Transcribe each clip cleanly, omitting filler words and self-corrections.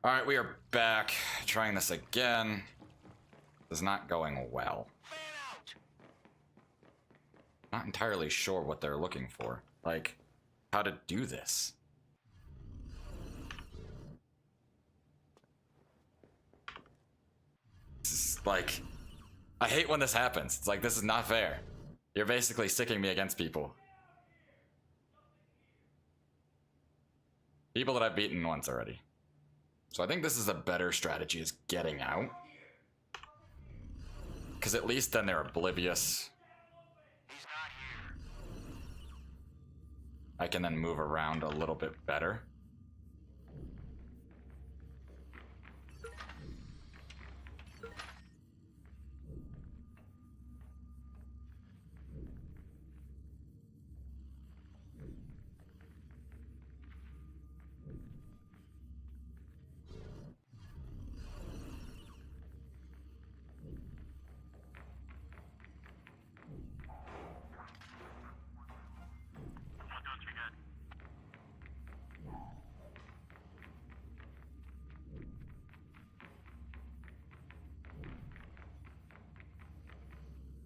Alright, we are back. Trying this again. It's not going well. Not entirely sure what they're looking for. Like, how to do this. This is like... I hate when this happens. It's like, this is not fair. You're basically sticking me against people. People that I've beaten once already. So I think this is a better strategy, is getting out. Because at least then they're oblivious. He's not here. I can then move around a little bit better.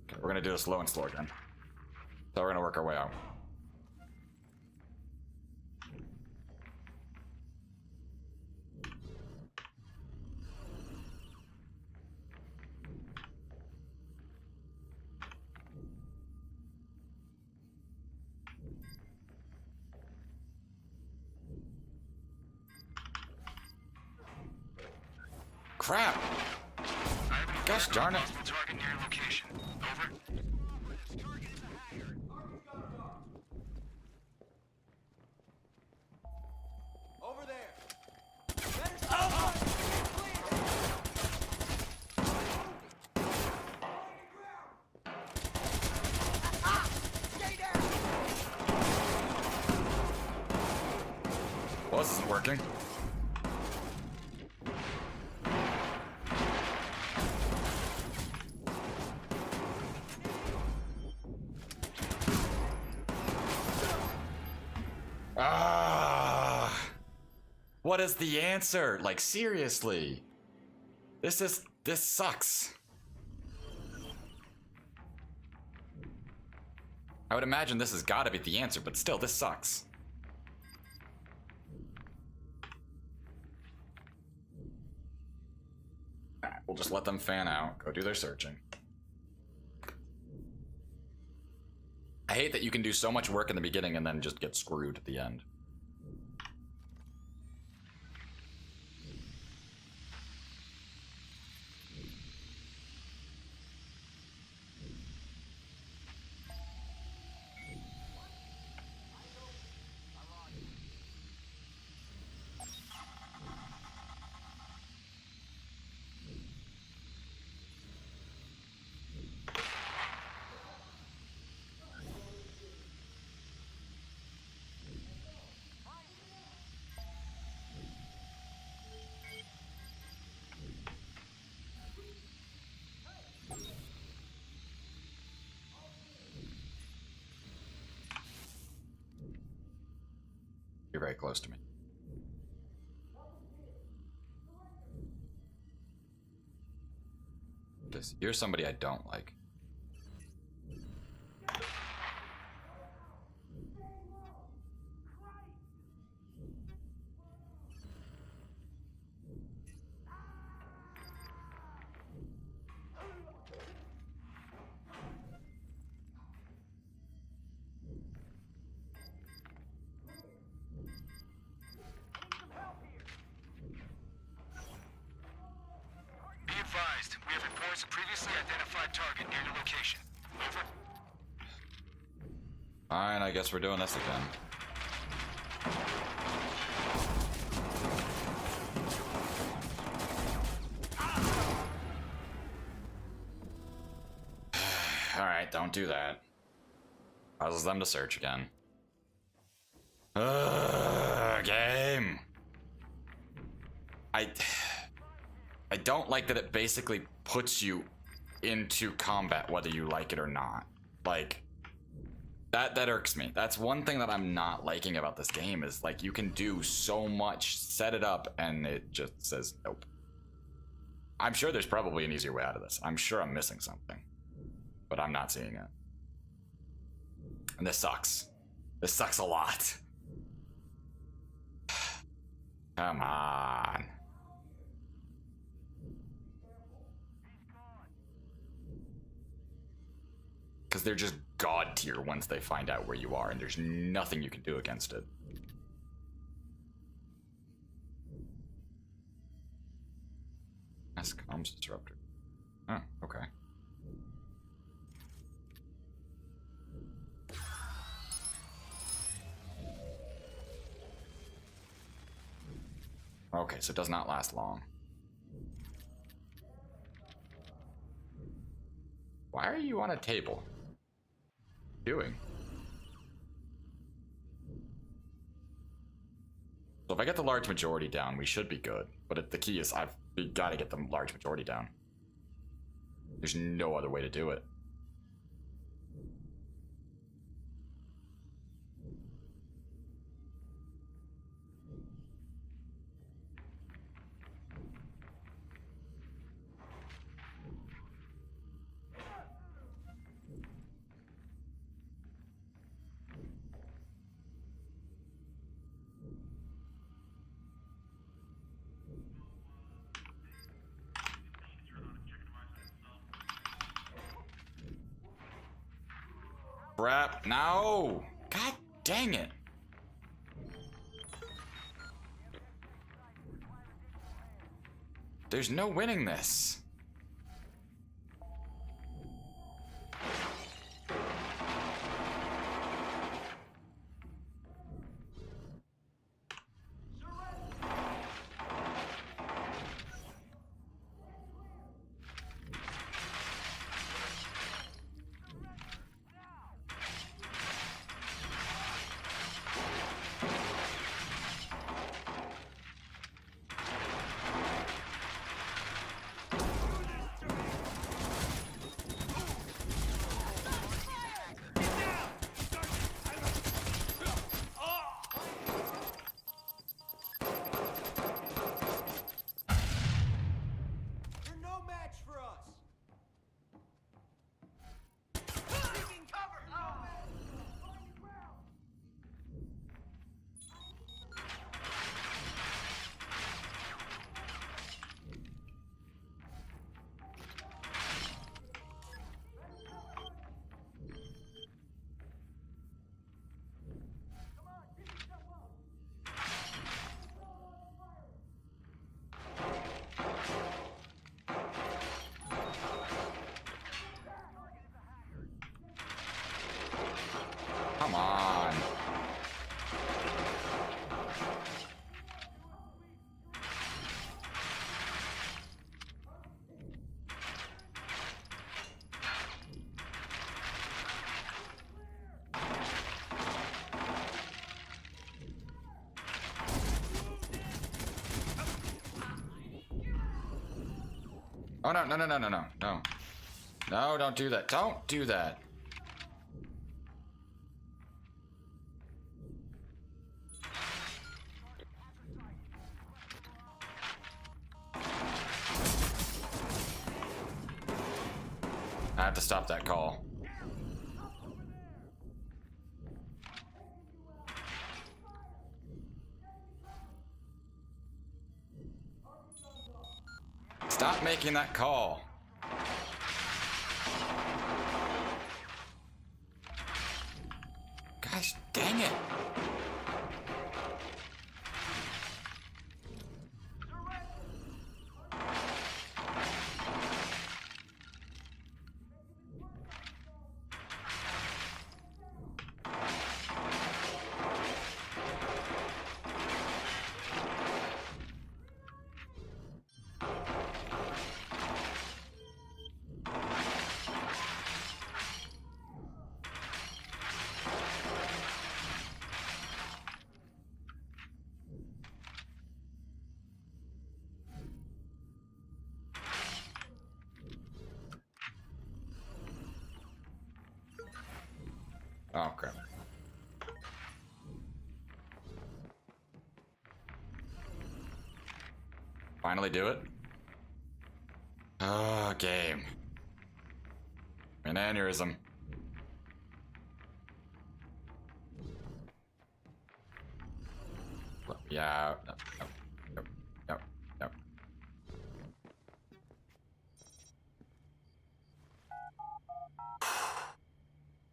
Okay, we're gonna do this slow and slow again. So we're gonna work our way out. Crap! Gosh darn it! Target near location. Over. Over there. Well, this isn't working. What is the answer? Like, seriously. This sucks. I would imagine this has got to be the answer, but still, this sucks. Alright, we'll just let them fan out, go do their searching. I hate that you can do so much work in the beginning and then just get screwed at the end. You're very close to me. Because you're somebody I don't like. Be advised, we have reports of previously identified target near your location. Over. Fine, I guess we're doing this again. Alright, don't do that. Causes them to search again. Game! I don't like that it basically puts you into combat whether you like it or not. Like, That irks me. That's one thing that I'm not liking about this game is like you can do so much, set it up, and it just says nope. I'm sure there's probably an easier way out of this. I'm sure I'm missing something, but I'm not seeing it. And this sucks. This sucks a lot. Come on. Because they're just god tier once they find out where you are, and there's nothing you can do against it. Mass comms disruptor. Oh, okay. Okay, so it does not last long. Why are you on a table? Doing? So if I get the large majority down, we should be good. But the key is we gotta get the large majority down. There's no other way to do it. Crap, no! God dang it! There's no winning this. You're no match for us. Taking cover. Come on. Oh no, no, no, no, no, no, no. No, don't do that. Don't do that. I have to stop that call. Stop making that call. Gosh dang it. Oh, crap. Finally do it. Oh, game. An aneurysm. Yeah. No.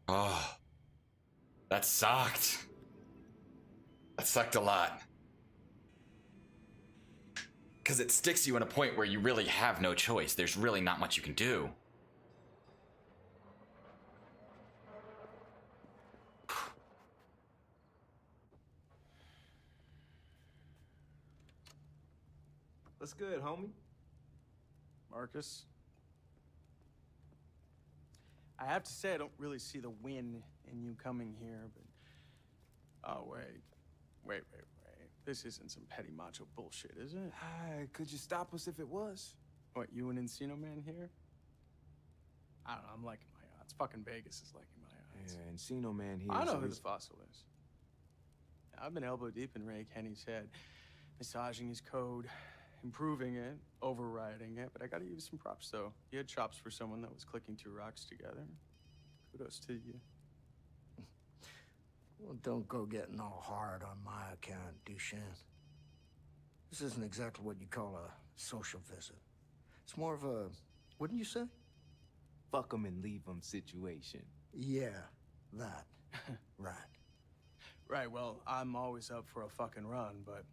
Oh. That sucked. That sucked a lot. Because it sticks you in a point where you really have no choice. There's really not much you can do. What's good, homie? Marcus? I have to say I don't really see the win in you coming here, but... Oh, wait. This isn't some petty macho bullshit, is it? Could you stop us if it was? What, you and Encino Man here? I don't know, I'm liking my odds. Fucking Vegas is liking my odds. Yeah, Encino Man here. I know who the fossil is. I've been elbow deep in Ray Kenny's head, massaging his code, improving it, overriding it, but I gotta give you some props, though. You had chops for someone that was clicking two rocks together. Kudos to you. Well, don't go getting all hard on my account, Duchenne. This isn't exactly what you call a social visit. It's more of a, wouldn't you say? Fuck 'em and leave 'em situation. Yeah, that. Right. Right, well, I'm always up for a fucking run, but...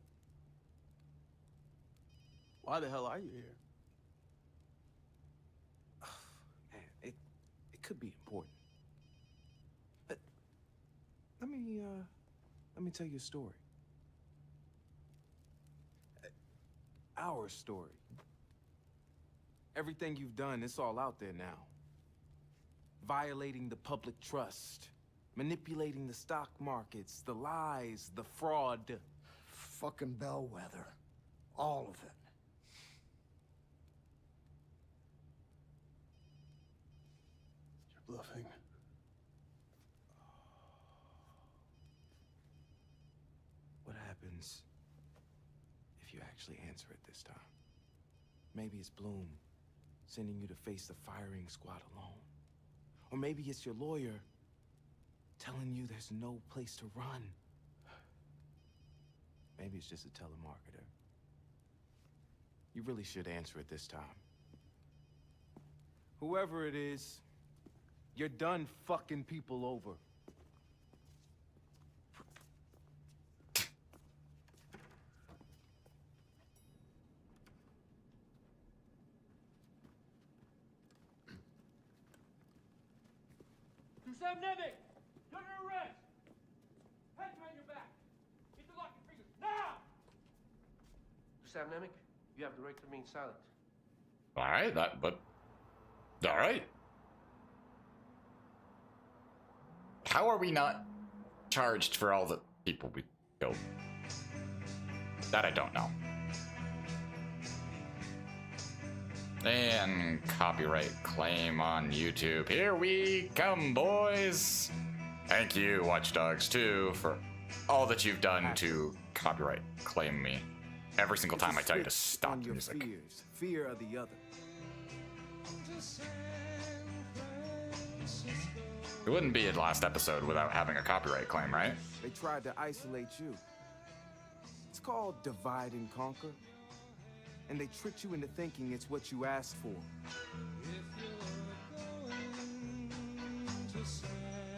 Why the hell are you here? Man, it could be important. But let me tell you a story. Our story. Everything you've done, it's all out there now. Violating the public trust, manipulating the stock markets, the lies, the fraud. Fucking bellwether. All of it. You're bluffing. What happens if you actually answer it this time? Maybe it's Bloom sending you to face the firing squad alone. Or maybe it's your lawyer telling you there's no place to run. Maybe it's just a telemarketer. You really should answer it this time. Whoever it is, you're done fucking people over. Sam Nemec! You're under arrest! Hands behind your back! Get the lock and fingers, now! Sam Nemec, you have the right to remain silent. Alright, alright. How are we not charged for all the people we killed? That I don't know. And copyright claim on YouTube. Here we come, boys. Thank you, Watch Dogs 2, for all that you've done to copyright claim me. Every single time I tell you to stop on the your music. fears, fear of the other. It wouldn't be a last episode without having a copyright claim, right? They tried to isolate you. It's called divide and conquer. And they tricked you into thinking it's what you asked for.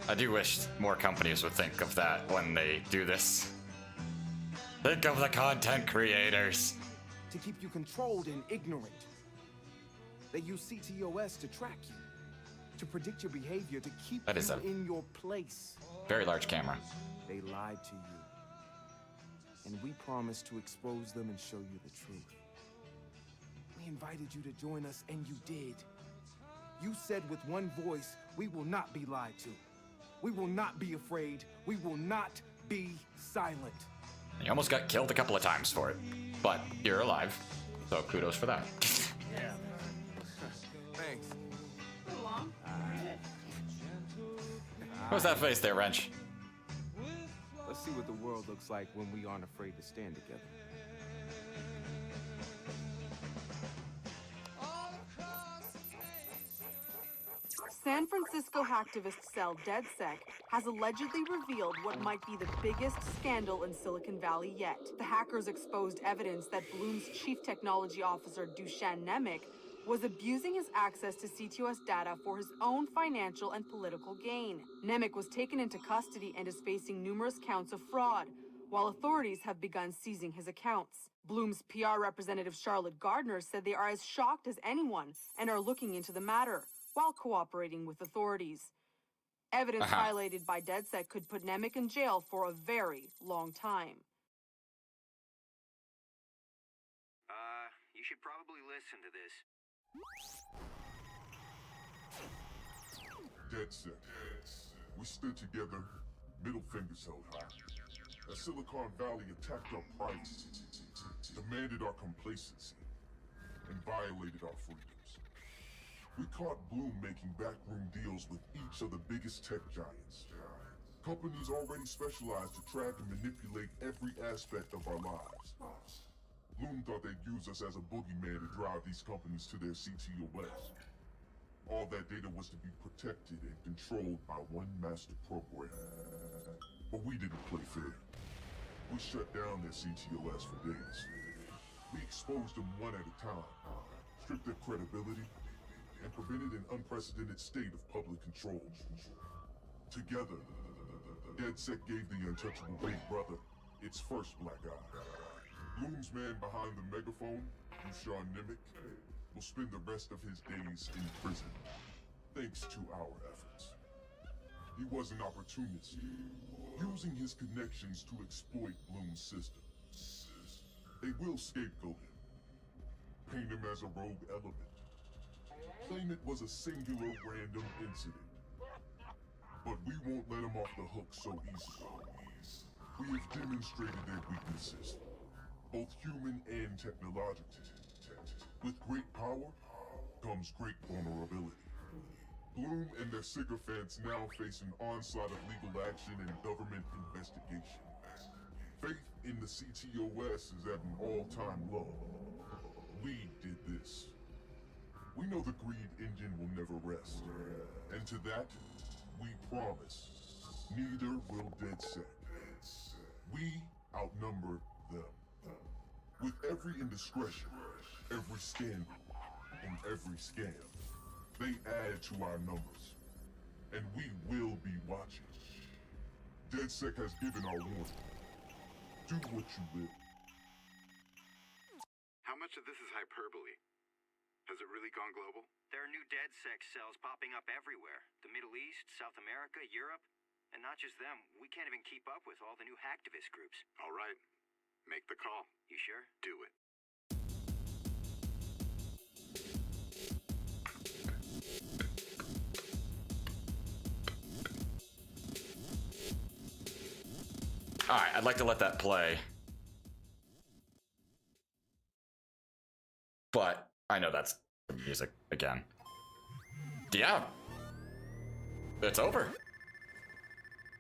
I do wish more companies would think of that when they do this. Think of the content creators. To keep you controlled and ignorant. They use ctOS to track you. To predict your behavior, to keep That is you a- in your place. Very large camera. They lied to you. And we promised to expose them and show you the truth. We invited you to join us, and you did. You said with one voice, we will not be lied to. We will not be afraid. We will not be silent. You almost got killed a couple of times for it. But you're alive, so kudos for that. Yeah. Thanks. What's that face there, Wrench? Let's see what the world looks like when we aren't afraid to stand together. San Francisco hacktivist cell DedSec has allegedly revealed what might be the biggest scandal in Silicon Valley yet. The hackers exposed evidence that Bloom's chief technology officer, Dusan Nemec, was abusing his access to ctOS data for his own financial and political gain. Nemec was taken into custody and is facing numerous counts of fraud, while authorities have begun seizing his accounts. Bloom's PR representative Charlotte Gardner said they are as shocked as anyone and are looking into the matter, while cooperating with authorities. Evidence highlighted by DedSec could put Nemec in jail for a very long time. You should probably listen to this. DedSec. We stood together, middle fingers held high. As Silicon Valley attacked our privacy, demanded our complacency, and violated our freedoms. We caught Bloom making backroom deals with each of the biggest tech giants. Companies already specialized to track and manipulate every aspect of our lives. Bloom thought they'd use us as a boogeyman to drive these companies to their ctOS. All that data was to be protected and controlled by one master program. But we didn't play fair. We shut down their ctOS for days. We exposed them one at a time, stripped their credibility, and prevented an unprecedented state of public control. Together, DedSec gave the untouchable Big Brother its first black eye. Bloom's man behind the megaphone, Dusan Nemec, will spend the rest of his days in prison, thanks to our efforts. He was an opportunist, using his connections to exploit Bloom's system. They will scapegoat him, paint him as a rogue element, claim it was a singular random incident. But we won't let him off the hook so easily. We have demonstrated their weaknesses, both human and technological. With great power comes great vulnerability. Bloom and their sycophants now face an onslaught of legal action and government investigation. Faith in the ctOS is at an all-time low. We did this. We know the greed engine will never rest. And to that, we promise, neither will DedSec. We outnumber them. With every indiscretion, every scandal, and every scam, they add to our numbers. And we will be watching. DedSec has given our warning. Do what you will. How much of this is hyperbole? Has it really gone global? There are new DedSec cells popping up everywhere. The Middle East, South America, Europe. And not just them, we can't even keep up with all the new hacktivist groups. All right. Make the call. You sure? Do it. Alright, I'd like to let that play. But I know that's the music again. Yeah. It's over.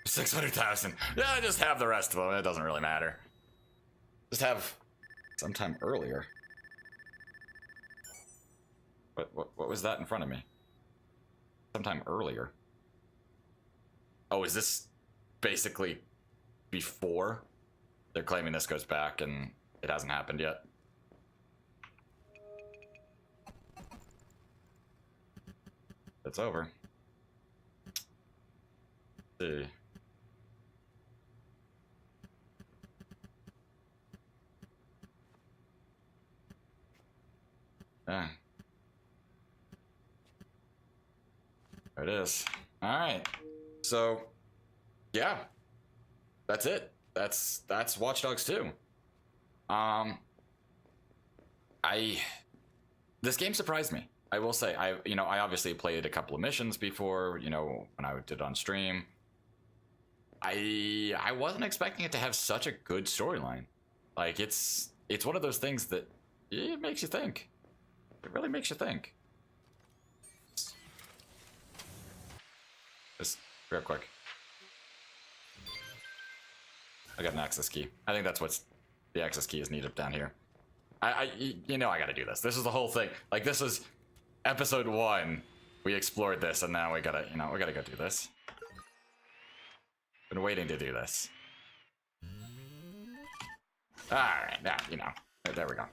600,000. Yeah, just have the rest of them. It doesn't really matter. Just have sometime earlier. What was that in front of me? Sometime earlier. Oh, is this basically before? They're claiming this goes back and it hasn't happened yet. It's over. Let's see. Yeah. There it is. All right. So, yeah. That's it. That's Watch Dogs 2. This game surprised me. I will say, I obviously played a couple of missions before, when I did on stream. I wasn't expecting it to have such a good storyline. Like, it's one of those things that it makes you think. It really makes you think. Just real quick. I got an access key. I think that's what's the access key is needed down here. You know I gotta do this. This is the whole thing. Like, this is episode 1. We explored this, and now we gotta, we gotta go do this. Been waiting to do this. Alright, now, there we go.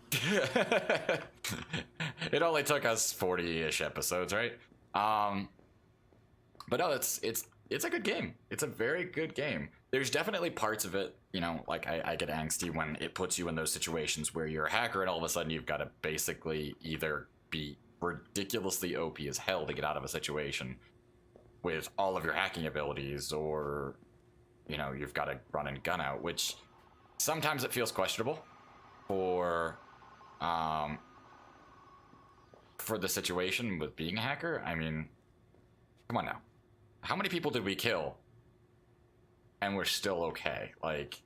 It only took us 40-ish episodes, right? But no, it's a good game. It's a very good game. There's definitely parts of it, like I get angsty when it puts you in those situations where you're a hacker and all of a sudden you've got to basically either be ridiculously OP as hell to get out of a situation with all of your hacking abilities, or, you've got to run and gun out, which sometimes it feels questionable for the situation with being a hacker. I mean, come on now. How many people did we kill and we're still okay? Like,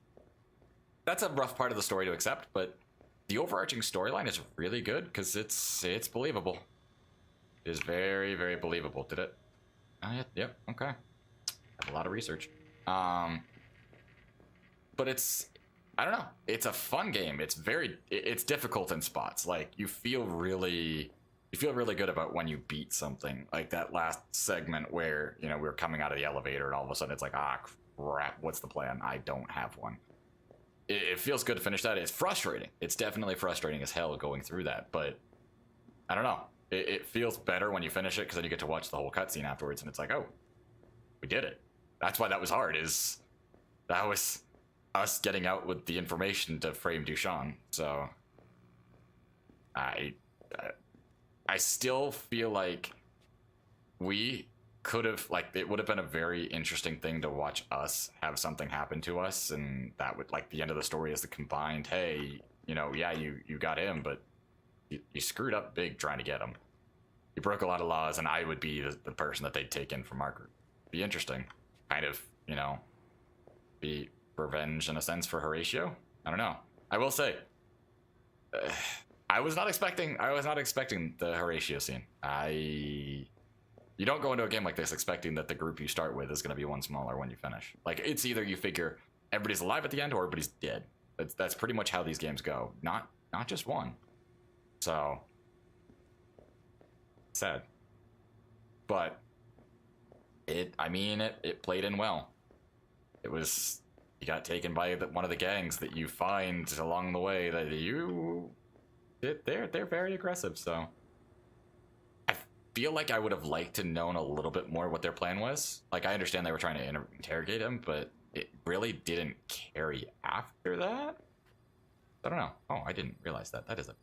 that's a rough part of the story to accept, but the overarching storyline is really good because it's believable. It is very, very believable. Did it? Yep, okay. I have a lot of research. But I don't know. It's a fun game. It's difficult in spots. Like, you feel really good about when you beat something. Like that last segment where, we were coming out of the elevator and all of a sudden it's like, ah, crap, what's the plan? I don't have one. It feels good to finish that. It's frustrating. It's definitely frustrating as hell going through that, but I don't know. It feels better when you finish it because then you get to watch the whole cutscene afterwards and it's like, oh, we did it. That's why that was hard, that was us getting out with the information to frame Dushan. So I still feel like we could have, like, it would have been a very interesting thing to watch us have something happen to us, and that would, like, the end of the story is the combined, hey, yeah, you got him, but you screwed up big trying to get him. You broke a lot of laws, and I would be the person that they'd take in from our group. Be interesting. Kind of, be revenge in a sense for Horatio. I don't know. I will say, I was not expecting the Horatio scene. You don't go into a game like this expecting that the group you start with is going to be one smaller when you finish. Like, it's either you figure everybody's alive at the end or everybody's dead. That's pretty much how these games go. Not just one. So, sad. But it played in well. It was, you got taken by one of the gangs that you find along the way that they're very aggressive, so I feel like I would have liked to known a little bit more what their plan was. Like, I understand they were trying to interrogate him, but it really didn't carry after that. I don't know. Oh, I didn't realize that. That is a...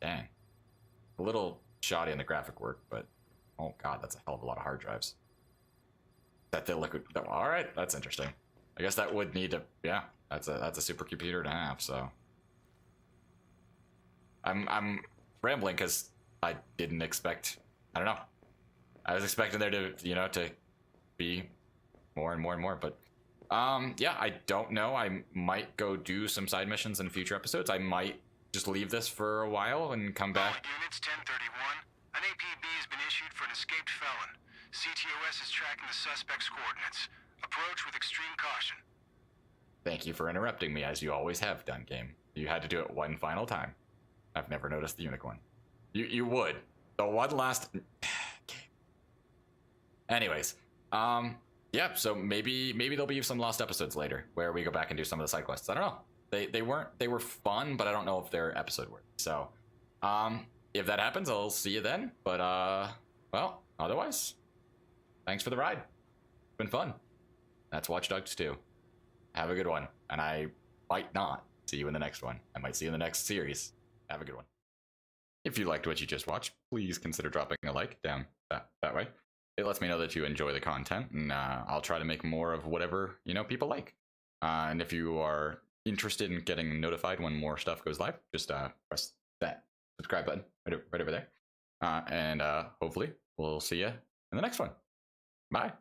Dang. A little shoddy in the graphic work, but oh god, that's a hell of a lot of hard drives. That the liquid... All right, that's interesting. I guess that would need to... Yeah, that's a supercomputer and a half, so... I'm rambling because I didn't expect... I don't know. I was expecting there to, to be more and more and more, but... yeah, I don't know. I might go do some side missions in future episodes. I might just leave this for a while and come back. Units 1031. An APB has been issued for an escaped felon. ctOS is tracking the suspect's coordinates. Approach with extreme caution. Thank you for interrupting me, as you always have done, game. You had to do it one final time. I've never noticed the unicorn. You would. The one last... Anyways, yeah, so maybe there'll be some lost episodes later where we go back and do some of the side quests. I don't know. They were fun, but I don't know if they're episode worthy. So, if that happens, I'll see you then. But well, otherwise, thanks for the ride. It's been fun. That's Watch Dogs 2. Have a good one, and I might not see you in the next one. I might see you in the next series. Have a good one. If you liked what you just watched, please consider dropping a like down that way. It lets me know that you enjoy the content, and I'll try to make more of whatever people like. And if you are interested in getting notified when more stuff goes live, just press that subscribe button right over there. And hopefully we'll see you in the next one. Bye.